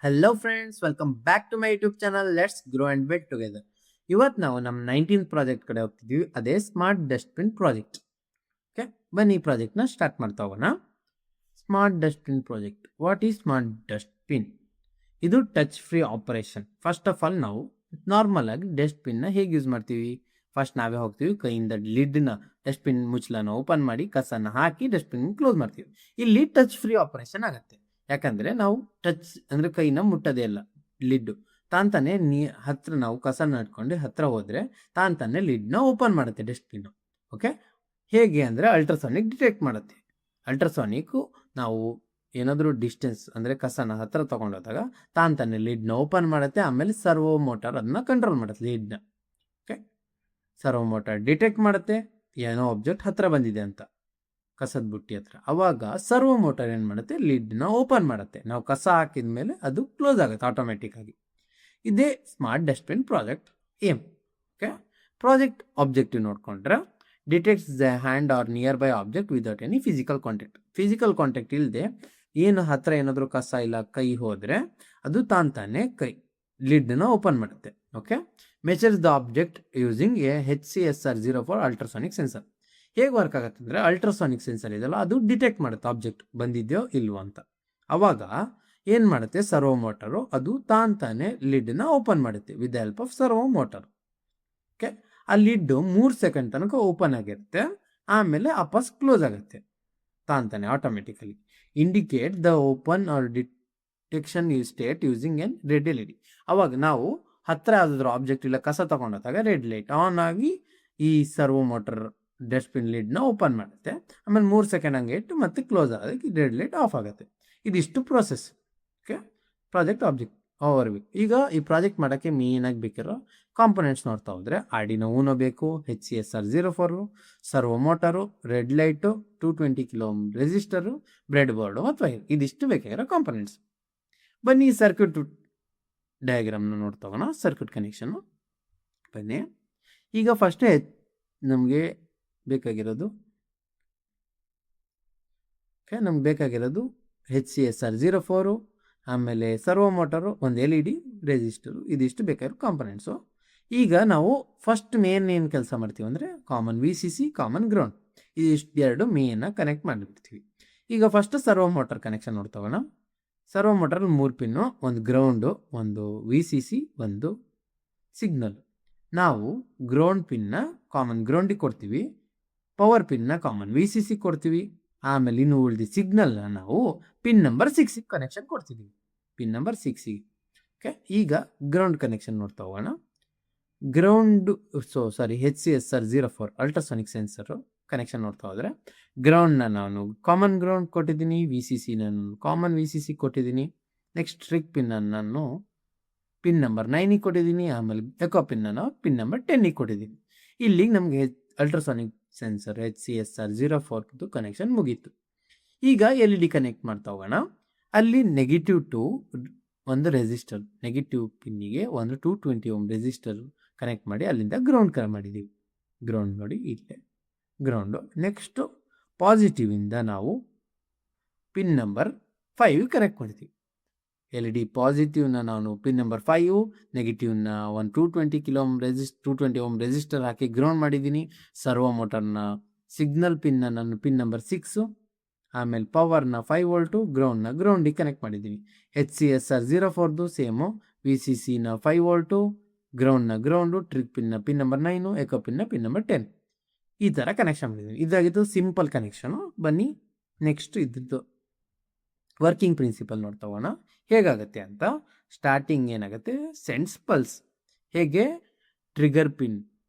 Hello friends, welcome back to my YouTube channel let's grow and bet together. ಇವತ್ತು ನಾವು ನಮ್ಮ 19th project ಕಡೆ ಹೋಗ್ತಿದ್ದೀವಿ. ಅದೇ ಸ್ಮಾರ್ಟ್ ಡಸ್ಟ್ಬಿನ್ ಪ್ರಾಜೆಕ್ಟ್. ಓಕೆ, ಬನ್ನಿ ಈ ಪ್ರಾಜೆಕ್ಟ್ನ ಸ್ಟಾರ್ಟ್ ಮಾಡ್ತಾ ಹೋಗೋಣ. Smart dustbin project. What is smart dustbin? ಇದು touch free operation. First of all ನಾವು ನಾರ್ಮಲ್ ಆಗಿ ಡಸ್ಟ್ಬಿನ್ನ ಹೇಗೆ ಯೂಸ್ ಮಾಡ್ತೀವಿ? ಫಸ್ಟ್ ನಾವೇ ಹೋಗ್ತೀವಿ, ಕೈಯಿಂದ ಲಿಡ್ನ ಡಸ್ಟ್ಬಿನ್ ಮುಚ್ಚಲನ್ನು ಓಪನ್ ಮಾಡಿ ಕಸನ ಹಾಕಿ ಡಸ್ಟ್ಬಿನ್ ಕ್ಲೋಸ್ ಮಾಡ್ತೀವಿ. ಇಲ್ಲಿ ಟಚ್ ಫ್ರೀ ಆಪರೇಷನ್ ಆಗುತ್ತೆ. ಯಾಕಂದರೆ ನಾವು ಟಚ್ ಅಂದರೆ ಕೈನ ಮುಟ್ಟೋದೇ ಇಲ್ಲ. ಲಿಡ್ಡು ತಾನೇ ಹತ್ರ ನಾವು ಕಸನ ನಡ್ಕೊಂಡು ಹತ್ರ ಹೋದರೆ ತಾನೇ ಲಿಡ್ನ ಓಪನ್ ಮಾಡುತ್ತೆ ಡಸ್ಟ್ಬಿನ್ನು. ಓಕೆ, ಹೇಗೆ ಅಂದರೆ ಅಲ್ಟ್ರಾಸಾನಿಕ್ ಡಿಟೆಕ್ಟ್ ಮಾಡುತ್ತೆ. ಅಲ್ಟ್ರಾಸಾನಿಕ್ಕು ನಾವು ಏನಾದರೂ ಡಿಸ್ಟೆನ್ಸ್ ಅಂದರೆ ಕಸನ ಹತ್ರ ತೊಗೊಂಡೋದಾಗ ತಾನೇ ಲಿಡ್ನ ಓಪನ್ ಮಾಡುತ್ತೆ. ಆಮೇಲೆ ಸರ್ವೋ ಮೋಟಾರ್ ಅದನ್ನ ಕಂಟ್ರೋಲ್ ಮಾಡುತ್ತೆ ಲಿಡ್ನ. ಓಕೆ, ಸರ್ವೋ ಮೋಟಾರ್ ಡಿಟೆಕ್ಟ್ ಮಾಡುತ್ತೆ ಏನೋ ಆಬ್ಜೆಕ್ಟ್ ಹತ್ರ ಬಂದಿದೆ ಅಂತ ಕಸದ ಬುಟ್ಟಿ ಹತ್ರ. ಅವಾಗ ಸರ್ವೋ ಮೋಟಾರ್ ಏನು ಮಾಡುತ್ತೆ, ಲಿಡ್ನ ಓಪನ್ ಮಾಡುತ್ತೆ. ನಾವು ಕಸ ಹಾಕಿದ ಮೇಲೆ ಅದು ಕ್ಲೋಸ್ ಆಗುತ್ತೆ ಆಟೋಮೆಟಿಕ್ ಆಗಿ. ಇದೇ smart dustbin project aim. Okay, project objective ನೋಡ್ಕೊಂಡ್ರೆ detects the hand or nearby object without any physical contact. Physical contact ಇಲ್ಲದೆ ಏನು ಹತ್ರ ಏನಾದರೂ ಕಸ ಇಲ್ಲ ಕೈ ಹೋದರೆ ಅದು ತಾನೇ ಕೈ ಲಿಡ್ನ ಓಪನ್ ಮಾಡುತ್ತೆ. Okay, measures the object using a HCSR04 ultrasonic sensor. ಹೇಗೆ ವರ್ಕ್ ಆಗುತ್ತೆ ಅಂದರೆ ಅಲ್ಟ್ರಾಸಾನಿಕ್ ಸೆನ್ಸರ್ ಇದೆಯಲ್ಲ ಅದು ಡಿಟೆಕ್ಟ್ ಮಾಡುತ್ತೆ ಆಬ್ಜೆಕ್ಟ್ ಬಂದಿದೆಯೋ ಇಲ್ವೋ ಅಂತ. ಅವಾಗ ಏನು ಮಾಡುತ್ತೆ, ಸರ್ವೋ ಮೋಟರು ಅದು ತಾನೇ ಲಿಡ್ನ ಓಪನ್ ಮಾಡುತ್ತೆ with the help of servo motor. Okay, ಆ ಲಿಡ್ಡು 3 ಸೆಕೆಂಡ್ ತನಕ ಓಪನ್ ಆಗಿರುತ್ತೆ. ಆಮೇಲೆ ವಾಪಸ್ ಕ್ಲೋಸ್ ಆಗುತ್ತೆ ತಾನೇ automatically. Indicate the open or detection state using an red LED. ಅವಾಗ ನಾವು ಹತ್ರ ಯಾವುದಾದ್ರೂ ಆಬ್ಜೆಕ್ಟ್ ಇಲ್ಲ ಕಸ ತಗೊಂಡಾಗ ರೆಡ್ ಲೈಟ್ ಆನ್ ಆಗಿ ಈ ಸರ್ವೋ ಮೋಟರ್ ಡಸ್ಟ್ಬಿನ್ ಲಿಡ್ನ ಓಪನ್ ಮಾಡುತ್ತೆ. ಆಮೇಲೆ 3 ಸೆಕೆಂಡ್ ಹಂಗೆ ಇಟ್ಟು ಮತ್ತೆ ಕ್ಲೋಸ್ ಆಗೋದಕ್ಕೆ ರೆಡ್ ಲೈಟ್ ಆಫ್ ಆಗುತ್ತೆ. ಇದಿಷ್ಟು process. Okay, project object overview. ಈಗ ಈ ಪ್ರಾಜೆಕ್ಟ್ ಮಾಡೋಕ್ಕೆ ಮೇನಾಗಿ ಬೇಕಿರೋ ಕಾಂಪೊನೆಂಟ್ಸ್ ನೋಡ್ತಾ ಹೋದರೆ ಆರ್ಡಿನೋ ಊನೋ ಬೇಕು, HCSR04, servo motor, red light, 220 kilo ohm resistor, breadboard ಮತ್ತು ವೈರ್. ಇದಿಷ್ಟು ಬೇಕಾಗಿರೋ ಕಾಂಪೊನೆಂಟ್ಸ್. ಬನ್ನಿ ಸರ್ಕ್ಯೂಟ್ ಡಯಾಗ್ರಾಮ್ನ ನೋಡ್ತಾ ಹೋಗೋಣ. ಸರ್ಕ್ಯೂಟ್ ಕನೆಕ್ಷನ್ನು ಬನ್ನಿ. ಈಗ ಫಸ್ಟೇ ನಮಗೆ ಬೇಕಾಗಿರೋದು HCSR04, ಆಮೇಲೆ ಸರ್ವೋ ಮೋಟರು, ಒಂದು LED, ರೆಸಿಸ್ಟರು. ಇದಿಷ್ಟು ಬೇಕಾಗಿರೋ ಕಾಂಪೊನೆಂಟ್ಸು. ಈಗ ನಾವು ಫಸ್ಟ್ ಮೇನ್ ಏನು ಕೆಲಸ ಮಾಡ್ತೀವಿ ಅಂದರೆ ಕಾಮನ್ VCC, ಕಾಮನ್ ಗ್ರೌಂಡ್, ಇದಿಷ್ಟು ಎರಡು ಮೇನಾಗಿ ಕನೆಕ್ಟ್ ಮಾಡಿಬಿಡ್ತೀವಿ. ಈಗ ಫಸ್ಟ್ ಸರ್ವೋ ಮೋಟರ್ ಕನೆಕ್ಷನ್ ನೋಡ್ತಾ ಹೋಗೋಣ. ಸರ್ವೋ ಮೋಟರಲ್ಲಿ 3 ಪಿನ್ನು, ಒಂದು ಗ್ರೌಂಡು, ಒಂದು VCC, ಒಂದು ಸಿಗ್ನಲ್. ನಾವು ಗ್ರೌಂಡ್ ಪಿನ್ನ ಕಾಮನ್ ಗ್ರೌಂಡಿಗೆ ಕೊಡ್ತೀವಿ, ಪವರ್ ಪಿನ್ನ ಕಾಮನ್ VCC ಕೊಡ್ತೀವಿ. ಆಮೇಲೆ ಇನ್ನು ಉಳಿದ ಸಿಗ್ನಲ್ನ ನಾವು ಪಿನ್ ನಂಬರ್ 6ಗೆ ಕನೆಕ್ಷನ್ ಕೊಡ್ತಿದ್ದೀವಿ, ಪಿನ್ ನಂಬರ್ 6ಗೆ. ಓಕೆ, ಈಗ ಗ್ರೌಂಡ್ ಕನೆಕ್ಷನ್ ನೋಡ್ತಾ ಹೋಗೋಣ. Ground HCSR04 ultrasonic sensor connection ನೋಡ್ತಾ ಹೋದರೆ ಗ್ರೌಂಡ್ನ ನಾನು ಕಾಮನ್ ಗ್ರೌಂಡ್ ಕೊಟ್ಟಿದ್ದೀನಿ, VCC ನಾನು ಕಾಮನ್ VCC ಕೊಟ್ಟಿದ್ದೀನಿ. ನೆಕ್ಸ್ಟ್ ಸ್ಟ್ರಿಕ್ ಪಿನ್ನನ್ನು ನಾನು ಪಿನ್ ನಂಬರ್ 9ಗೆ ಕೊಟ್ಟಿದ್ದೀನಿ. ಆಮೇಲೆ ಎಕೋ ಪಿನ್ನನ್ನು ಪಿನ್ ನಂಬರ್ 10ಗೆ ಕೊಟ್ಟಿದ್ದೀನಿ. ಇಲ್ಲಿಗೆ ನಮಗೆ ಅಲ್ಟ್ರಾಸಾನಿಕ್ ಸೆನ್ಸರ್ HCSR04 ಕನೆಕ್ಷನ್ ಮುಗೀತು. ಈಗ LED ಕನೆಕ್ಟ್ ಮಾಡ್ತಾ ಹೋಗೋಣ. ಅಲ್ಲಿ ನೆಗೆಟಿವ್ ಟು ಒಂದು ರೆಸಿಸ್ಟರ್, ನೆಗೆಟಿವ್ ಪಿನ್ನಿಗೆ ಒಂದು 220 ohm ರೆಸಿಸ್ಟರ್ ಕನೆಕ್ಟ್ ಮಾಡಿ ಅಲ್ಲಿಂದ ಗ್ರೌಂಡ್ ಮಾಡಿದ್ದೀವಿ. ಗ್ರೌಂಡ್ ನೋಡಿ ಇಲ್ಲೇ ಗ್ರೌಂಡು. ನೆಕ್ಸ್ಟು ಪಾಸಿಟಿವಿಂದ ನಾವು ಪಿನ್ ನಂಬರ್ 5 ಕನೆಕ್ಟ್ ಮಾಡ್ತೀವಿ. LED ಪಾಸಿಟಿವ್ನ ನಾನು ಪಿನ್ ನಂಬರ್ 5, ನೆಗೆಟಿವ್ನ ಒಂದು 220 ohm ರೆಸಿಸ್ಟರ್ ಹಾಕಿ ಗ್ರೌಂಡ್ ಮಾಡಿದ್ದೀನಿ. ಸರ್ವೋ ಮೋಟರ್ನ ಸಿಗ್ನಲ್ ಪಿನ್ನ ನಾನು ಪಿನ್ ನಂಬರ್ 6, ಆಮೇಲೆ ಪವರ್ನ 5 ವೋಲ್ಟು, ಗ್ರೌಂಡ್ನ ಗ್ರೌಂಡಿಗೆ ಕನೆಕ್ಟ್ ಮಾಡಿದ್ದೀನಿ. HCSR04 ಸೇಮು, VCCನ 5 ವೋಲ್ಟು, ಗ್ರೌಂಡ್ನ ಗ್ರೌಂಡು, ಟ್ರಿಕ್ ಪಿನ್ನ ಪಿನ್ ನಂಬರ್ 9, ಎಕೋ ಪಿನ್ನ ಪಿನ್ ನಂಬರ್ 10. ಈ ಥರ ಕನೆಕ್ಷನ್ ಮಾಡಿದ್ದೀನಿ. ಇದಾಗಿದ್ದು ಸಿಂಪಲ್ ಕನೆಕ್ಷನು. ಬನ್ನಿ ನೆಕ್ಸ್ಟ್ ಇದ್ರದ್ದು ವರ್ಕಿಂಗ್ ಪ್ರಿನ್ಸಿಪಲ್ ನೋಡ್ತಾ ಹೋಗೋಣ ಹೇಗಾಗುತ್ತೆ ಅಂತ. ಸ್ಟಾರ್ಟಿಂಗ್ ಏನಾಗುತ್ತೆ, ಸೆನ್ಸ್ ಪಲ್ಸ್. ಹೇಗೆ ಟ್ರಿಗರ್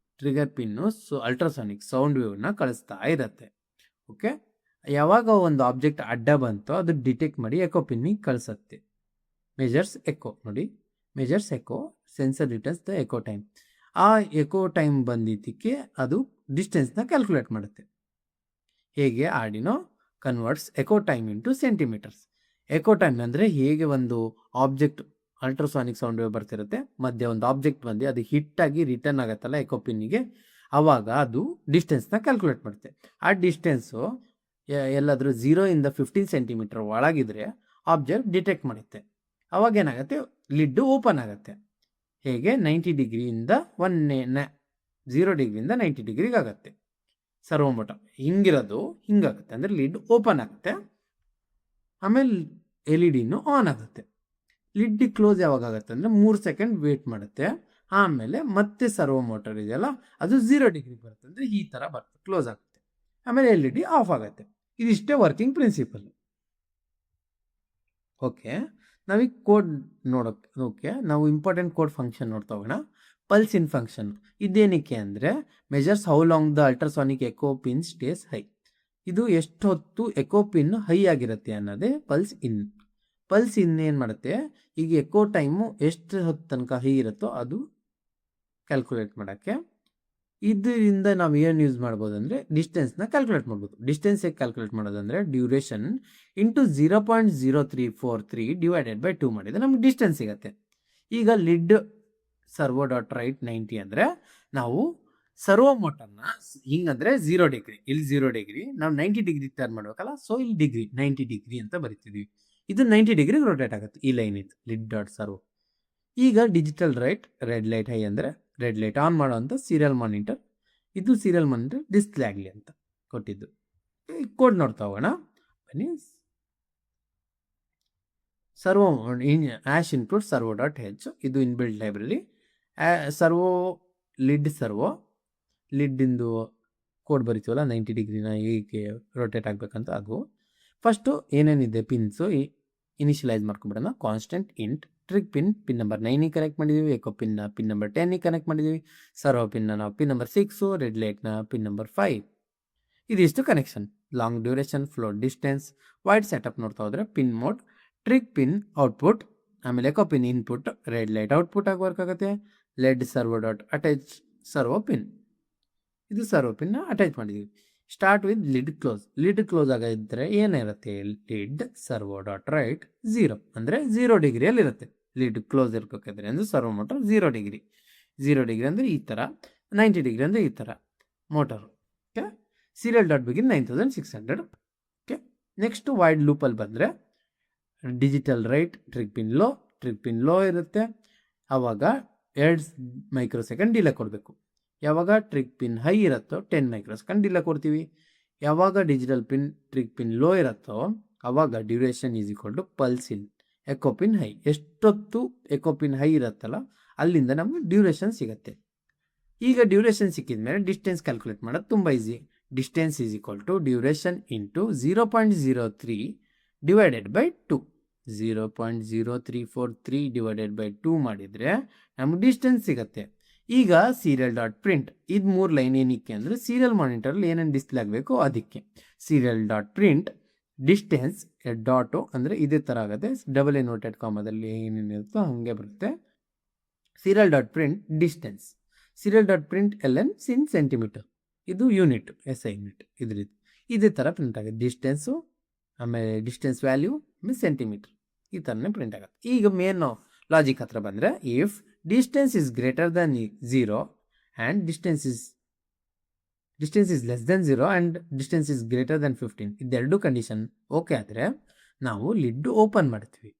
ಪಿನ್ನು ಅಲ್ಟ್ರಾಸಾನಿಕ್ ಸೌಂಡ್ ವೇವ್ನ ಕಳಿಸ್ತಾ ಇರುತ್ತೆ. ಓಕೆ, ಯಾವಾಗ ಒಂದು ಆಬ್ಜೆಕ್ಟ್ ಅಡ್ಡ ಬಂತೋ ಅದು ಡಿಟೆಕ್ಟ್ ಮಾಡಿ ಎಕೋ ಪಿನ್ನಿಗೆ ಕಳಿಸುತ್ತೆ. ಮೆಜರ್ಸ್ ಎಕೋ ನೋಡಿ, measures echo, sensor returns the echo time. ಆ ಎಕೋ ಟೈಮ್ ಬಂದಿದ್ದಕ್ಕೆ ಅದು ಡಿಸ್ಟೆನ್ಸ್ನ ಕ್ಯಾಲ್ಕುಲೇಟ್ ಮಾಡುತ್ತೆ. ಹೇಗೆ Arduino converts echo time into centimeters. Echo time ಅಂದರೆ ಹೇಗೆ ಒಂದು ಆಬ್ಜೆಕ್ಟ್ ಅಲ್ಟ್ರಾಸಾನಿಕ್ ಸೌಂಡ್ ವೇವ್ ಬರ್ತಿರುತ್ತೆ, ಮಧ್ಯೆ ಒಂದು ಆಬ್ಜೆಕ್ಟ್ ಬಂದು ಅದು ಹಿಟ್ಟಾಗಿ ರಿಟರ್ನ್ ಆಗುತ್ತಲ್ಲ ಎಕೋ ಪಿನ್ನಿಗೆ, ಆವಾಗ ಅದು ಡಿಸ್ಟೆನ್ಸ್ನ ಕ್ಯಾಲ್ಕುಲೇಟ್ ಮಾಡುತ್ತೆ. ಆ ಡಿಸ್ಟೆನ್ಸು ಎಲ್ಲಾದರೂ 0 ಇಂದ 15 ಸೆಂಟಿಮೀಟರ್ ಒಳಗಿದ್ರೆ ಆಬ್ಜೆಕ್ಟ್ ಡಿಟೆಕ್ಟ್ ಮಾಡುತ್ತೆ. ಅವಾಗ ಏನಾಗುತ್ತೆ, ಲಿಡ್ ಓಪನ್ ಆಗುತ್ತೆ. ಹೇಗೆ 90 ಡಿಗ್ರಿಯಿಂದ 0 ಡಿಗ್ರಿಯಿಂದ 90 ಡಿಗ್ರಿಗೆ ಆಗುತ್ತೆ ಸರ್ವೋ ಮೋಟರ್. ಹಿಂಗಿರೋದು ಹಿಂಗಾಗುತ್ತೆ, ಅಂದರೆ ಲಿಡ್ ಓಪನ್ ಆಗುತ್ತೆ. ಆಮೇಲೆ LED ಆನ್ ಆಗುತ್ತೆ. ಲಿಡ್ ಕ್ಲೋಸ್ ಯಾವಾಗ ಆಗುತ್ತೆ ಅಂದರೆ 3 ಸೆಕೆಂಡ್ ವೇಟ್ ಮಾಡುತ್ತೆ. ಆಮೇಲೆ ಮತ್ತೆ ಸರ್ವೋ ಮೋಟರ್ ಇದೆಯಲ್ಲ ಅದು 0 ಡಿಗ್ರಿಗೆ ಬರುತ್ತೆ, ಅಂದರೆ ಈ ಥರ ಬರುತ್ತೆ, ಕ್ಲೋಸ್ ಆಗುತ್ತೆ. ಆಮೇಲೆ LED ಆಫ್ ಆಗುತ್ತೆ. ಇದಿಷ್ಟೇ ವರ್ಕಿಂಗ್ ಪ್ರಿನ್ಸಿಪಲ್. ಓಕೆ, ನಾವೀಗ ಕೋಡ್ ನೋಡೋಕೆ ನಾವು ಇಂಪಾರ್ಟೆಂಟ್ ಕೋಡ್ ಫಂಕ್ಷನ್ ನೋಡ್ತಾ ಹೋಗೋಣ. ಪಲ್ಸ್ ಇನ್ ಫಂಕ್ಷನ್ ಇದೇನಕ್ಕೆ ಅಂದರೆ measures how long the ultrasonic echo pin stays high. ಇದು ಎಷ್ಟು ಹೊತ್ತು ಎಕೋ ಪಿನ್ ಹೈ ಆಗಿರುತ್ತೆ ಅನ್ನೋದೇ ಪಲ್ಸ್ ಇನ್. ಪಲ್ಸ್ ಇನ್ ಏನು ಮಾಡುತ್ತೆ, ಈಗ ಎಕೋ ಟೈಮು ಎಷ್ಟು ಹೊತ್ತು ತನಕ ಹೈ ಇರುತ್ತೋ ಅದು ಕ್ಯಾಲ್ಕುಲೇಟ್ ಮಾಡೋಕ್ಕೆ. ಇದರಿಂದ ನಾವು ಏನು ಯೂಸ್ ಮಾಡ್ಬೋದು ಅಂದರೆ ಡಿಸ್ಟೆನ್ಸ್ನ ಕ್ಯಾಲ್ಕುಲೇಟ್ ಮಾಡ್ಬೋದು. ಡಿಸ್ಟೆನ್ಸ್ ಹೇಗೆ ಕ್ಯಾಲ್ಕುಲೇಟ್ ಮಾಡೋದಂದರೆ ಡ್ಯೂರೇಷನ್ ಇಂಟು 0.0343 ಡಿವೈಡೆಡ್ ಬೈ 2 ಮಾಡಿದರೆ ನಮ್ಗೆ ಡಿಸ್ಟೆನ್ಸ್ ಸಿಗುತ್ತೆ. ಈಗ ಲಿಡ್ ಸರ್ವೋ ಡಾಟ್ ರೈಟ್ 90 ಅಂದರೆ ನಾವು ಸರ್ವೋ ಮೋಟರ್ನ ಹಿಂಗಂದರೆ 0 ಡಿಗ್ರಿ, ಇಲ್ಲಿ 0 ಡಿಗ್ರಿ, ನಾವು 90 ಡಿಗ್ರಿ ಟರ್ನ್ ಮಾಡಬೇಕಲ್ಲ, ಸೊ ಇಲ್ಲಿ ಡಿಗ್ರಿ 90 ಡಿಗ್ರಿ ಅಂತ ಬರಿತಿದ್ವಿ. ಇದು 90 ಡಿಗ್ರಿಗೆ ರೊಟೇಟ್ ಆಗುತ್ತೆ ಈ ಲೈನ್ ಇದು ಲಿಡ್ ಡಾಟ್ ಸರ್ವೋ. ಈಗ digital write red light high ಅಂದರೆ ರೆಡ್ ಲೈಟ್ ಆನ್ ಮಾಡುವಂಥ ಸೀರಿಯಲ್ ಮಾನಿಟರ್. ಇದು ಸೀರಿಯಲ್ ಮಾನಿಟರ್ ಡಿಸ್ಪ್ಲೇ ಆಗಲಿ ಅಂತ ಕೊಟ್ಟಿದ್ದು. ಕೋಡ್ ನೋಡ್ತಾ ಹೋಗೋಣ ಬನ್ನಿ. Servo hash include servo dot h, ಇದು ಇನ್ಬಿಲ್ಡ್ ಲೈಬ್ರರಿ. ಸರ್ವೋ ಲಿಡ್ಡಿಂದು ಕೋಡ್ ಬರಿತೀವಲ್ಲ 90 ಡಿಗ್ರಿನ ಹೇಗೆ ರೊಟೇಟ್ ಆಗಬೇಕಂತ ಅದು. ಫಸ್ಟು ಏನೇನಿದೆ ಪಿನ್ಸು ಇನಿಷಿಯಲೈಸ್ ಮಾಡ್ಕೊಂಬಿಡೋಣ. Constant int trig pin number 9ಗೆ ಕನೆಕ್ಟ್ ಮಾಡಿದ್ದೀವಿ, ಎಕೋ ಪಿನ್ ನಂಬರ್ 10ಗೆ ಕನೆಕ್ಟ್ ಮಾಡಿದ್ದೀವಿ, ಸರ್ವೋ ಪಿನ್ನ ನಾವು ಪಿನ್ ನಂಬರ್ 6, ರೆಡ್ ಲೈಟ್ನ ಪಿನ್ ನಂಬರ್ 5. ಇದಿಷ್ಟು connection. Long duration, float distance, void setup ನೋಡ್ತಾ ಹೋದರೆ pin mode, trig pin output, ಆಮೇಲೆ echo pin input, red light output ಆಗಿ ವರ್ಕ್ ಆಗುತ್ತೆ. Lid servo dot attach servo pin, ಇದು servo ಪಿನ್ನ attach ಮಾಡಿದ್ದೀವಿ. ಸ್ಟಾರ್ಟ್ ವಿತ್ ಲಿಡ್ ಕ್ಲೋಸ್ ಆಗಿದ್ದರೆ ಏನಿರುತ್ತೆ, ಲಿಡ್ ಸರ್ವೋ ಡಾಟ್ ರೈಟ್ 0 ಅಂದರೆ 0 ಡಿಗ್ರಿಯಲ್ಲಿರುತ್ತೆ. ಲಿಡ್ ಕ್ಲೋಸ್ ಇರ್ಬೇಕಾದ್ರೆ ಅಂದರೆ ಸರ್ವೋ ಮೋಟರ್ 0 ಡಿಗ್ರಿ ಅಂದರೆ ಈ ಥರ, 90 ಡಿಗ್ರಿ ಅಂದರೆ ಈ ಥರ motor. Okay, serial dot begin 9600. Okay, next void ಲೂಪಲ್ಲಿ ಬಂದರೆ digital write trig pin low ಇರುತ್ತೆ. ಆವಾಗ 2 ಮೈಕ್ರೋಸೆಕೆಂಡ್ ಡಿಲೇ ಕೊಡಬೇಕು. ಯಾವಾಗ ಟ್ರಿಕ್ ಪಿನ್ ಹೈ ಇರುತ್ತೋ 10 ಮೈಕ್ರೋಸೆಕೆಂಡ್ ಡಿಲೇ ಕೊಡ್ತೀವಿ. ಯಾವಾಗ ಡಿಜಿಟಲ್ ಟ್ರಿಕ್ ಪಿನ್ ಲೋ ಇರುತ್ತೋ ಆವಾಗ duration is equal to pulse in echo pin high. ಎಷ್ಟೊತ್ತು ಎಕೋ ಪಿನ್ ಹೈ ಇರುತ್ತಲ್ಲ ಅಲ್ಲಿಂದ ನಮಗೆ ಡ್ಯೂರೇಷನ್ ಸಿಗುತ್ತೆ. ಈಗ ಡ್ಯೂರೇಷನ್ ಸಿಕ್ಕಿದ ಮೇಲೆ ಡಿಸ್ಟೆನ್ಸ್ ಕ್ಯಾಲ್ಕುಲೇಟ್ ಮಾಡೋದು ತುಂಬ easy. Distance is equal to duration into 0.03 divided by 2. 0.0343 divided by 2 ಮಾಡಿದರೆ ನಮ್ಗೆ ಡಿಸ್ಟೆನ್ಸ್ ಸಿಗುತ್ತೆ. ಈಗ ಸೀರಿಯಲ್ ಡಾಟ್ ಪ್ರಿಂಟ್, ಇದು 3 ಲೈನ್ ಏನಕ್ಕೆ ಅಂದರೆ ಸೀರಿಯಲ್ ಮಾನಿಟರಲ್ಲಿ ಏನೇನು ಡಿಸ್ಪ್ಲೇ ಆಗಬೇಕು ಅದಕ್ಕೆ. Serial dot print distance dot ಅಂದರೆ ಇದೇ ಥರ ಆಗುತ್ತೆ, ಡಬಲ್ ಇನ್ವರ್ಟೆಡ್ ಕಾಮದಲ್ಲಿ ಏನೇನಿರುತ್ತೋ ಹಾಗೆ ಬರುತ್ತೆ. Serial dot print distance, serial dot print LN ಇನ್ ಸೆಂಟಿಮೀಟರ್, ಇದು ಯೂನಿಟ್ SI ಯೂನಿಟ್, ಇದೇ ಥರ ಪ್ರಿಂಟ್ ಆಗುತ್ತೆ. ಡಿಸ್ಟೆನ್ಸು ಆಮೇಲೆ ಡಿಸ್ಟೆನ್ಸ್ ವ್ಯಾಲ್ಯೂ ಆಮೇಲೆ ಸೆಂಟಿಮೀಟರ್, ಈ ಥರನೇ ಪ್ರಿಂಟ್ ಆಗುತ್ತೆ. ಈಗ ಮೇನ್ ಲಾಜಿಕ್ ಹತ್ರ ಬಂದರೆ, if distance is greater than 0 and distance is less than 0 and distance is greater than 15, ಇದೆರಡು ಕಂಡೀಷನ್ ಓಕೆ ಆದರೆ ನಾವು ಲಿಡ್ ಓಪನ್ ಮಾಡ್ತೀವಿ.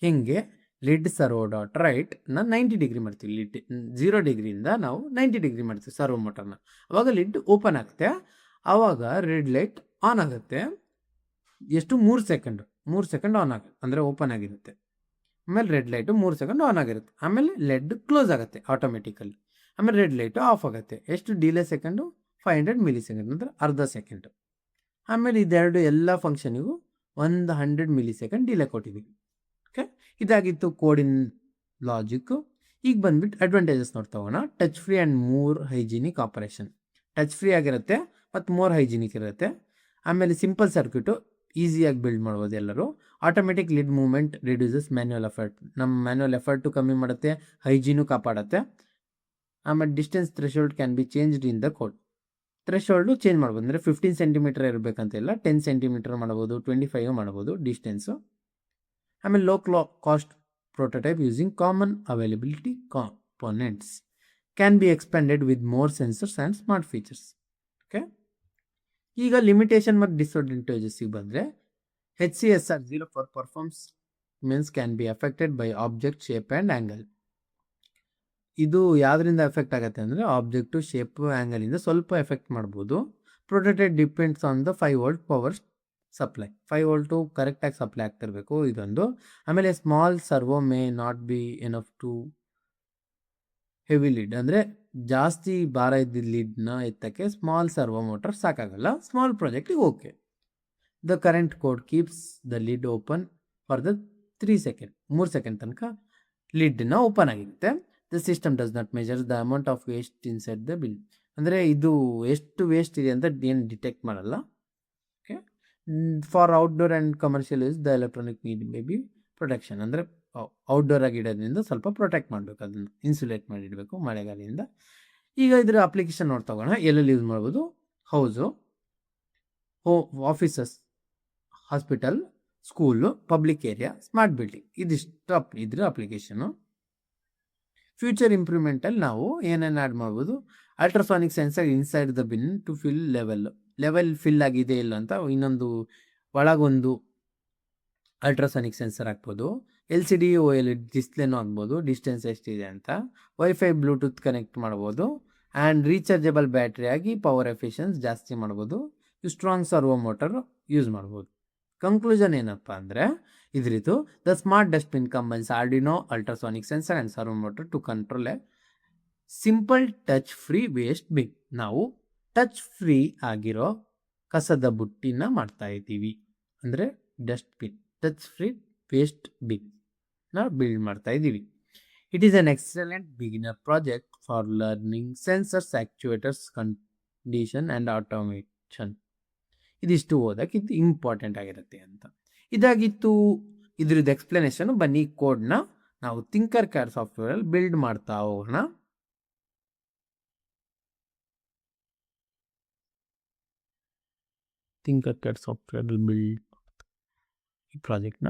ಹೆಂಗೆ, ಲಿಡ್ ಸರ್ವೋ ಡಾಟ್ ರೈಟ್ನ 90 ಡಿಗ್ರಿ ಮಾಡ್ತೀವಿ. ಲಿಡ್ 0 ಡಿಗ್ರಿಯಿಂದ ನಾವು 90 ಡಿಗ್ರಿ ಮಾಡ್ತೀವಿ ಸರ್ವೋ ಮೋಟರ್ನ. ಆವಾಗ ಲಿಡ್ ಓಪನ್ ಆಗುತ್ತೆ. ಆವಾಗ ರೆಡ್ ಲೈಟ್ ಆನ್ ಆಗುತ್ತೆ. ಎಷ್ಟು, 3 ಸೆಕೆಂಡ್ ಆನ್ ಆಗುತ್ತೆ ಅಂದರೆ ಓಪನ್ ಆಗಿರುತ್ತೆ. ಆಮೇಲೆ ರೆಡ್ ಲೈಟು 3 ಸೆಕೆಂಡ್ ಆನ್ ಆಗಿರುತ್ತೆ. ಆಮೇಲೆ ಲೆಡ್ ಕ್ಲೋಸ್ ಆಗುತ್ತೆ ಆಟೋಮೆಟಿಕಲಿ. ಆಮೇಲೆ ರೆಡ್ ಲೈಟು ಆಫ್ ಆಗುತ್ತೆ. ಎಷ್ಟು ಡಿಲೇ ಸೆಕೆಂಡು, 500 ಮಿಲಿ ಸೆಕೆಂಡ್ ಅಂದರೆ ಅರ್ಧ ಸೆಕೆಂಡು. ಆಮೇಲೆ ಇದೆರಡು ಎಲ್ಲ ಫಂಕ್ಷನಿಗೂ 100 ಮಿಲಿ ಸೆಕೆಂಡ್ ಡಿಲೇ ಕೊಟ್ಟಿದ್ದೀವಿ. ಓಕೆ, ಇದಾಗಿತ್ತು ಕೋಡಿನ ಲಾಜಿಕ್ಕು. ಈಗ ಬಂದ್ಬಿಟ್ಟು ಅಡ್ವಾಂಟೇಜಸ್ ನೋಡ್ತಾ ಹೋಗೋಣ. Touch free and more hygienic operation. Touch free ಆಗಿರುತ್ತೆ ಮತ್ತು ಮೋರ್ ಹೈಜಿನಿಕ್ ಇರುತ್ತೆ. ಆಮೇಲೆ ಸಿಂಪಲ್ ಸರ್ಕ್ಯೂಟು ಈಸಿಯಾಗಿ ಬಿಲ್ಡ್ ಮಾಡ್ಬೋದು ಎಲ್ಲರೂ. Automatic lid movement reduces manual effort, ನಮ್ಮ ಮ್ಯಾನ್ಯುವಲ್ ಎಫರ್ಟು ಕಮ್ಮಿ ಮಾಡುತ್ತೆ, ಹೈಜೀನು ಕಾಪಾಡುತ್ತೆ. ಆಮೇಲೆ distance threshold can be changed in the code. Threshold change ಮಾಡ್ಬೋದು, ಅಂದರೆ 15 ಸೆಂಟಿಮೀಟರ್ ಇರಬೇಕಂತಿಲ್ಲ, 10 ಸೆಂಟಿಮೀಟರ್ ಮಾಡ್ಬೋದು, 25 ಮಾಡ್ಬೋದು ಡಿಸ್ಟೆನ್ಸು. ಆಮೇಲೆ low cost prototype using common availability components can be expanded with more sensors and smart features. Okay, ಈಗ limitation ಮತ್ತು ಡಿಸ್ಅಡ್ವಾಂಟೇಜಸ್ಸಿಗೆ ಬಂದರೆ HCSR 04 performs means can be affected by object shape and angle. ಇದು ಯಾವುದರಿಂದ effect ಆಗುತ್ತೆ ಅಂದರೆ object shape ಆ್ಯಂಗಲಿಂದ ಸ್ವಲ್ಪ effect ಮಾಡ್ಬೋದು. Protected depends on the 5 volt power supply. 5 volt ಕರೆಕ್ಟಾಗಿ ಸಪ್ಲೈ ಆಗ್ತಿರಬೇಕು ಇದೊಂದು. ಆಮೇಲೆ small servo may not be enough to heavy lid, ಅಂದರೆ ಜಾಸ್ತಿ ಭಾರ ಇದ್ದಿದ್ದ ಲೀಡ್ನ ಎತ್ತಕ್ಕೆ ಸ್ಮಾಲ್ ಸರ್ವೋ ಮೋಟರ್ ಸಾಕಾಗಲ್ಲ. ಸ್ಮಾಲ್ ಪ್ರಾಜೆಕ್ಟಿಗೆ okay. The current code keeps the lid open for the 3 second, 3 second ತನಕ ಲಿಡ್ನ ಓಪನ್ ಆಗಿರುತ್ತೆ. The system does not measure the amount of waste inside the bill, ಅಂದರೆ ಇದು ಎಷ್ಟು ವೇಸ್ಟ್ ಇದೆ ಅಂತ ಏನು ಡಿಟೆಕ್ಟ್ ಮಾಡಲ್ಲ. Okay. For outdoor and commercial use the electronic need may be protection, ಅಂದರೆ ಔಟ್ಡೋರ್ ಆಗಿ ಇಡೋದ್ರಿಂದ ಸ್ವಲ್ಪ ಪ್ರೊಟೆಕ್ಟ್ ಮಾಡಬೇಕು, ಅದನ್ನು ಇನ್ಸುಲೇಟ್ ಮಾಡಿಡಬೇಕು ಮಳೆಗಾಲದಿಂದ. ಈಗ ಇದರ ಅಪ್ಲಿಕೇಶನ್ ನೋಡ್ತಾ ಹೋಗೋಣ. ಎಲ್ಲೆಲ್ಲಿ ಯೂಸ್ ಮಾಡ್ಬೋದು. House, offices, hospital, school, public area, smart building, ಇದಿಷ್ಟು ಇದ್ರ ಅಪ್ಲಿಕೇಶನು. ಫ್ಯೂಚರ್ ಇಂಪ್ರೂವ್ಮೆಂಟಲ್ಲಿ ನಾವು ಏನೇನು ಆ್ಯಡ್ ಮಾಡ್ಬೋದು. Ultrasonic sensor inside the bin to fill level fill ಆಗಿದೆ ಇಲ್ಲ ಅಂತ ಇನ್ನೊಂದು ಒಳಗೊಂದು ಅಲ್ಟ್ರಾಸಾನಿಕ್ ಸೆನ್ಸರ್ ಹಾಕ್ಬೋದು. LCD OLED ಡಿಸ್ಪ್ಲೇನೂ ಆಗ್ಬೋದು, ಡಿಸ್ಟೆನ್ಸ್ ಎಷ್ಟಿದೆ ಅಂತ. ವೈಫೈ ಬ್ಲೂಟೂತ್ ಕನೆಕ್ಟ್ ಮಾಡ್ಬೋದು. ಆ್ಯಂಡ್ ರೀಚಾರ್ಜಬಲ್ ಬ್ಯಾಟ್ರಿ ಆಗಿ ಪವರ್ ಎಫಿಷಿಯನ್ಸ್ ಜಾಸ್ತಿ ಮಾಡ್ಬೋದು. ಸ್ಟ್ರಾಂಗ್ ಸರ್ವೋ ಮೋಟರ್ ಯೂಸ್ ಮಾಡ್ಬೋದು. ಕನ್ಕ್ಲೂಷನ್ ಏನಪ್ಪ ಅಂದರೆ ಇದ್ರಿದು the smart dustbin combines Arduino ultrasonic sensor and servo motor to control a simple touch free waste bin. ನಾವು touch free ಆಗಿರೋ ಕಸದ ಬುಟ್ಟಿನ ಮಾಡ್ತಾ ಇದ್ದೀವಿ, ಅಂದರೆ ಡಸ್ಟ್ಬಿನ್, ಟಚ್ ಫ್ರೀ ವೇಸ್ಟ್ ಬಿನ್ನ ಬಿಲ್ಡ್ ಮಾಡ್ತಾ ಇದ್ದೀವಿ. It is an excellent beginner project for learning sensors, actuators, condition and automation. ಇದಿಷ್ಟು ಓದಕ್ಕೆ ಇದು ಇಂಪಾರ್ಟೆಂಟ್ ಆಗಿರುತ್ತೆ ಅಂತ. ಇದಾಗಿತ್ತು ಇದ್ರದ್ದು ಎಕ್ಸ್ಪ್ಲನೇಷನ್. ಬನ್ನಿ ಕೋಡ್ನ ನಾವು ಥಿಂಕರ್ ಕ್ಯಾಡ್ ಸಾಫ್ಟ್ವೇರಲ್ಲಿ ಬಿಲ್ಡ್ ಮಾಡ್ತಾ ಹೋಗೋಣ. ಥಿಂಕರ್ ಕ್ಯಾಡ್ ಸಾಫ್ಟ್ವೇರಲ್ಲಿ ಬಿಲ್ಡ್ ಈ ಪ್ರಾಜೆಕ್ಟ್ನ.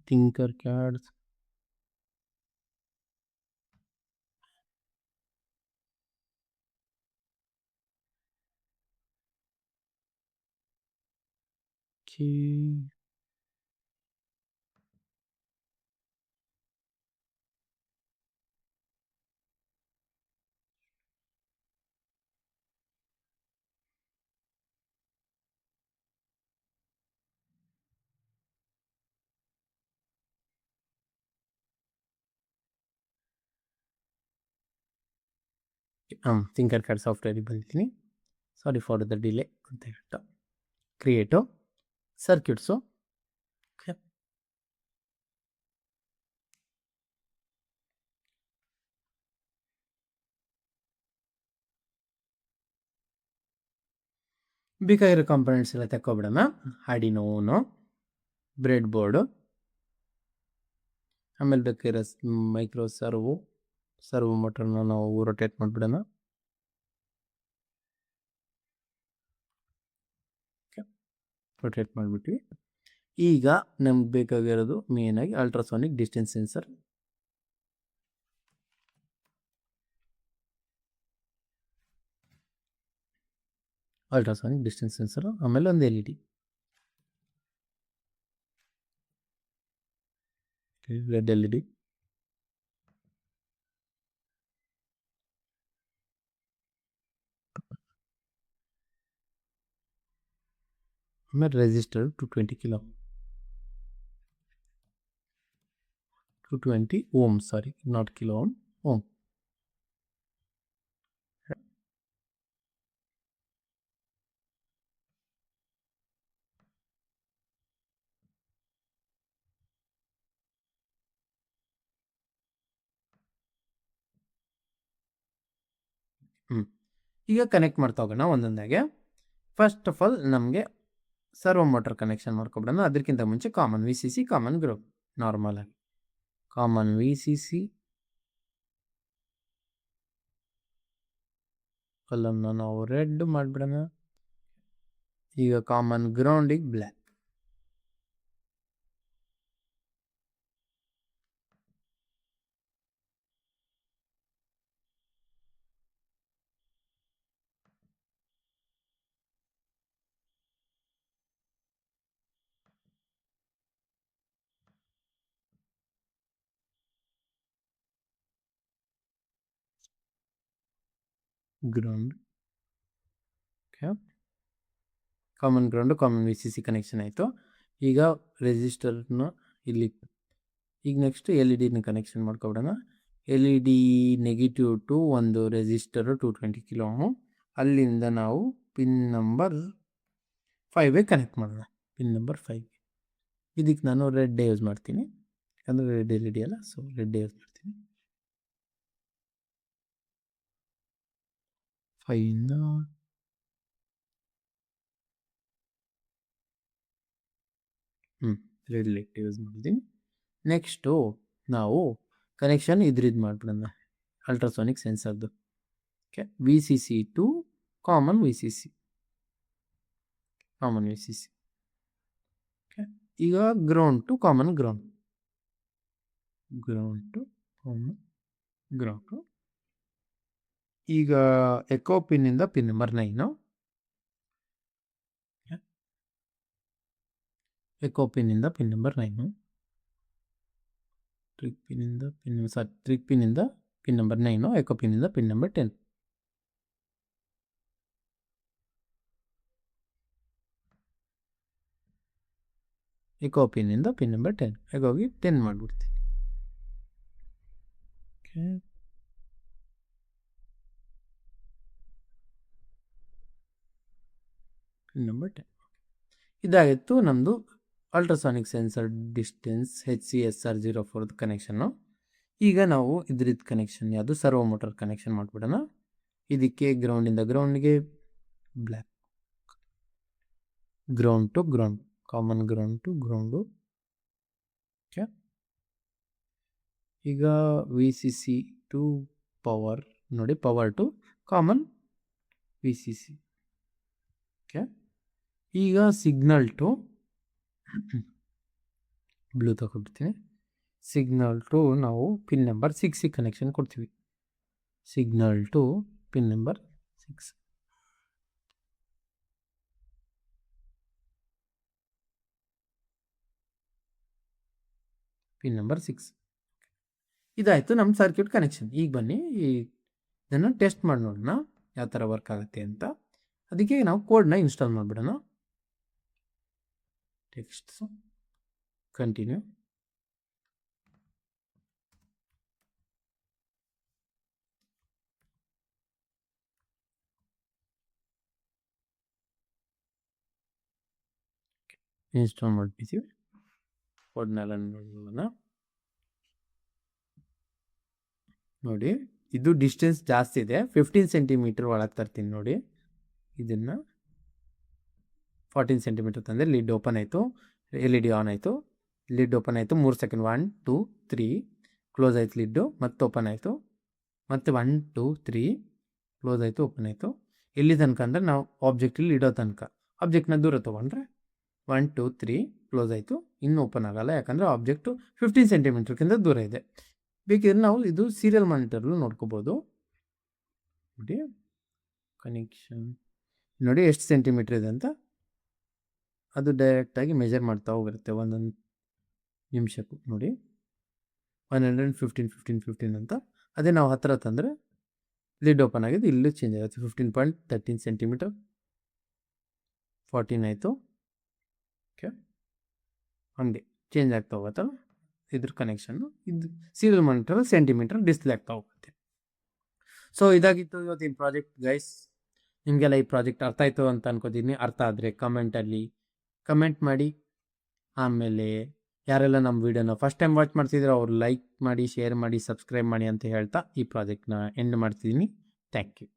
ಥಿಂಕರ್ ಕ್ಯಾಡ್ಸ್ ಥಿಂಕರ್ ಕ್ಯಾಡ್ ಸಾಫ್ಟ್ವೇರಿಗೆ ಬಂದಿದ್ದೀನಿ. ಸಾರಿ ಫಾರ್ ದ ಡಿಲೇ ಅಂತ ಹೇಳ್ತಾ ಕ್ರಿಯೇಟು ಸರ್ಕ್ಯೂಟ್ಸು. ಬೇಕಾಗಿರೋ ಕಾಂಪೊನೆಂಟ್ಸ್ ಎಲ್ಲ ತಗೊಬಿಡೋಣ. ಆರ್ಡಿನೋನು, ಬ್ರೆಡ್ ಬೋರ್ಡು, ಆಮೇಲೆ ಬೇಕಾಗಿರೋ ಮೈಕ್ರೋ ಸರ್ವೋ ಮೋಟರ್ನ ನಾವು ರೊಟೇಟ್ ಮಾಡಿಬಿಡೋಣ. ರೊಟೇಟ್ ಮಾಡಿಬಿಟ್ವಿ. ಈಗ ನಮ್ಗೆ ಬೇಕಾಗಿರೋದು ಮೇನಾಗಿ ultrasonic distance sensor. Ultrasonic distance sensor, ಆಮೇಲೆ ಒಂದು LED, ರೆಡ್ LED, ಆಮೇಲೆ resistor 220 ohm, sorry not kilo ohm. ಈಗ ಕನೆಕ್ಟ್ ಮಾಡ್ತಾ ಹೋಗೋಣ ಒಂದೊಂದಾಗೆ. ಫಸ್ಟ್ ಆಫ್ ಆಲ್ ನಮಗೆ ಸರ್ವೋ ಮೋಟರ್ ಕನೆಕ್ಷನ್ ಮಾಡ್ಕೊಬಿಡೋಣ. ಅದಕ್ಕಿಂತ ಮುಂಚೆ common V C C, common ground. Normal ಆಗಿ ಕಾಮನ್ ವಿ ಸಿ ಸಿ ಕಲಮ್ನ ನಾವು ರೆಡ್ ಮಾಡಿಬಿಡೋಣ. ಈಗ ಕಾಮನ್ ಗ್ರೌಂಡಿಗೆ black. Ground okay, common ground common V C C connection ಆಯಿತು. ಈಗ ರೆಸಿಸ್ಟರ್ನ ಇಲ್ಲಿ. ಈಗ ನೆಕ್ಸ್ಟ್ ಎಲ್ ಇ ಡಿನ ಕನೆಕ್ಷನ್ ಮಾಡ್ಕೊಬಿಡೋಣ. L E D negative to ಒಂದು ರೆಸಿಸ್ಟರು 220 ಕಿಲೋ ಓಮ್. ಅಲ್ಲಿಂದ ನಾವು ಪಿನ್ ನಂಬರ್ 5ಗೆ ಕನೆಕ್ಟ್ ಮಾಡೋಣ. Pin number 5. ಇದಕ್ಕೆ ನಾನು ರೆಡ್ ಯೂಸ್ ಮಾಡ್ತೀನಿ, ಯಾಕಂದರೆ ರೆಡ್ ಎಲ್ ಇ ಡಿ ಅಲ್ಲ, ಸೊ ರೆಡ್ ಯೂಸ್ ಮಾಡ್ತೀನಿ. 5ಇಂದ ರೆಡ್ ಲೈಟ್ ಯೂಸ್ ಮಾಡಿದ್ದೀನಿ. ನೆಕ್ಸ್ಟು ನಾವು ಕನೆಕ್ಷನ್ ಇದ್ರದ್ದು ಮಾಡಿಬಿಡೋಣ, ಅಲ್ಟ್ರಾಸೋನಿಕ್ ಸೆನ್ಸರ್ದು. Okay, V C C to common V C C, common V C C. Okay, ಈಗ ground to common ground, ground to common ground. ಈಗ echo ಪಿನ್ನಿಂದ ಪಿನ್ ನಂಬರ್ 9, ಎಕೋ ಪಿನ್ನಿಂದ pin number 9, trig ಪಿನ್ನಿಂದ trig ಪಿನ್ನಿಂದ pin number 9, echo ಪಿನ್ನಿಂದ pin number 10. Echo ಪಿನ್ನಿಂದ pin number 10, ಎಕೋಗಿ 10 ಮಾಡಿಬಿಡ್ತೀನಿ. Okay, pin number 10. ಇದಾಗಿತ್ತು ನಮ್ಮದು ultrasonic sensor distance HCSR04 connection. ಈಗ ನಾವು ಇದ್ರದ್ದು ಕನೆಕ್ಷನ್ ಯಾವುದು, ಸರ್ವೋ ಮೋಟರ್ ಕನೆಕ್ಷನ್ ಮಾಡಿಬಿಡೋಣ. ಇದಕ್ಕೆ ಗ್ರೌಂಡಿಂದ ಗ್ರೌಂಡ್ಗೆ black, ground to ground, common ground to ground. Okay, ಈಗ V C C to power ನೋಡಿ, power to common V C C. Okay, ಈಗ ಸಿಗ್ನಲ್ ಟು ಬ್ಲೂ ತಗೊಬಿಡ್ತೀನಿ. ಸಿಗ್ನಲ್ ಟು ನಾವು ಪಿನ್ ನಂಬರ್ 6ಗೆ ಕನೆಕ್ಷನ್ ಕೊಡ್ತೀವಿ. Signal to pin number 6, pin number 6. ಇದಾಯಿತು ನಮ್ಮ circuit connection. ಈಗ ಬನ್ನಿ ಇದನ್ನು ಟೆಸ್ಟ್ ಮಾಡಿ ನೋಡೋಣ ಯಾವ ಥರ ವರ್ಕ್ ಆಗುತ್ತೆ ಅಂತ. ಅದಕ್ಕೆ ನಾವು ಕೋಡ್ನ ಇನ್ಸ್ಟಾಲ್ ಮಾಡಿಬಿಡೋಣ. Text continue. ಇನ್ಸ್ಟಾಲ್ ಮಾಡಿಬಿಡ್ತೀವಿ. ಕೋಡ್ನೆಲ್ಲ ನೋಡೋಣ. ನೋಡಿ, ಇದು ಡಿಸ್ಟೆನ್ಸ್ ಜಾಸ್ತಿ ಇದೆ, 15 ಸೆಂಟಿಮೀಟರ್ ಒಳಗೆ ತರ್ತೀನಿ ನೋಡಿ. ಇದನ್ನು 14 ಸೆಂಟಿಮೀಟರ್ ತಂದರೆ ಲಿಡ್ ಓಪನ್ ಆಯಿತು, ಎಲ್ ಇ ಡಿ ಆನ್ ಆಯಿತು. ಲಿಡ್ ಓಪನ್ ಆಯಿತು, 3 ಸೆಕೆಂಡ್, 1 2 3 ಕ್ಲೋಸ್ ಆಯಿತು ಲಿಡ್ಡು, ಮತ್ತೆ ಓಪನ್ ಆಯಿತು, ಮತ್ತೆ 1 2 3 ಕ್ಲೋಸ್ ಆಯಿತು, ಓಪನ್ ಆಯಿತು. ಎಲ್ಲಿ ತನಕ ಅಂದರೆ ನಾವು ಆಬ್ಜೆಕ್ಟಲ್ಲಿ ಇಡೋ ತನಕ. ಆಬ್ಜೆಕ್ಟ್ನ ದೂರ ತೊಗೊಂಡ್ರೆ 1 2 3 ಕ್ಲೋಸ್ ಆಯಿತು, ಇನ್ನೂ ಓಪನ್ ಆಗೋಲ್ಲ, ಯಾಕಂದರೆ ಆಬ್ಜೆಕ್ಟು 15 ಸೆಂಟಿಮೀಟರ್ಗಿಂತ ದೂರ ಇದೆ. ಬೇಕಿದ್ರೆ ನಾವು ಇದು ಸೀರಿಯಲ್ ಮಾನಿಟರ್ಲು ನೋಡ್ಕೋಬೋದು. ನೋಡಿ ಕನೆಕ್ಷನ್, ನೋಡಿ ಎಷ್ಟು ಸೆಂಟಿಮೀಟ್ರ್ ಇದೆ ಅಂತ. ಅದು ಡೈರೆಕ್ಟಾಗಿ ಮೆಜರ್ ಮಾಡ್ತಾ ಹೋಗಿರುತ್ತೆ ಒಂದೊಂದು ನಿಮಿಷಕ್ಕೂ. ನೋಡಿ 115 15 15 ಅಂತ. ಅದೇ ನಾವು ಹತ್ತಿರ ತಂದರೆ ಲಿಡ್ ಓಪನ್ ಆಗಿದೆ, ಇಲ್ಲೂ ಚೇಂಜ್ ಆಗುತ್ತೆ. 15.13 ಸೆಂಟಿಮೀಟರ್, 14 ಆಯಿತು. ಓಕೆ, ಹಂಗೆ ಚೇಂಜ್ ಆಗ್ತಾ ಹೋಗುತ್ತಲ್ಲ ಇದ್ರ ಕನೆಕ್ಷನ್ನು. ಇದು ಸೀರಿಯಲ್ ಮಾನಿಟರ್ ಸೆಂಟಿಮೀಟರ್ ಡಿಸ್ಪ್ಲೇ ಆಗ್ತಾ ಹೋಗುತ್ತೆ. ಸೊ ಇದಾಗಿತ್ತು ಇವತ್ತಿನ ಪ್ರಾಜೆಕ್ಟ್ ಗೈಸ್. ನಿಮಗೆಲ್ಲ ಈ ಪ್ರಾಜೆಕ್ಟ್ ಅರ್ಥ ಆಯಿತು ಅಂತ ಅನ್ಕೋತೀನಿ. ಅರ್ಥ ಆದರೆ ಕಮೆಂಟಲ್ಲಿ ಕಮೆಂಟ್ ಮಾಡಿ. ಆಮೇಲೆ ಯಾರೆಲ್ಲ ನಮ್ಮ ವೀಡಿಯೋನ ಫಸ್ಟ್ ಟೈಮ್ ವಾಚ್ ಮಾಡ್ತಿದ್ರೆ ಅವ್ರು ಲೈಕ್ ಮಾಡಿ, ಶೇರ್ ಮಾಡಿ, ಸಬ್ಸ್ಕ್ರೈಬ್ ಮಾಡಿ ಅಂತ ಹೇಳ್ತಾ ಈ ಪ್ರಾಜೆಕ್ಟ್ನ ಎಂಡ್ ಮಾಡ್ತಿದ್ದೀನಿ. Thank you.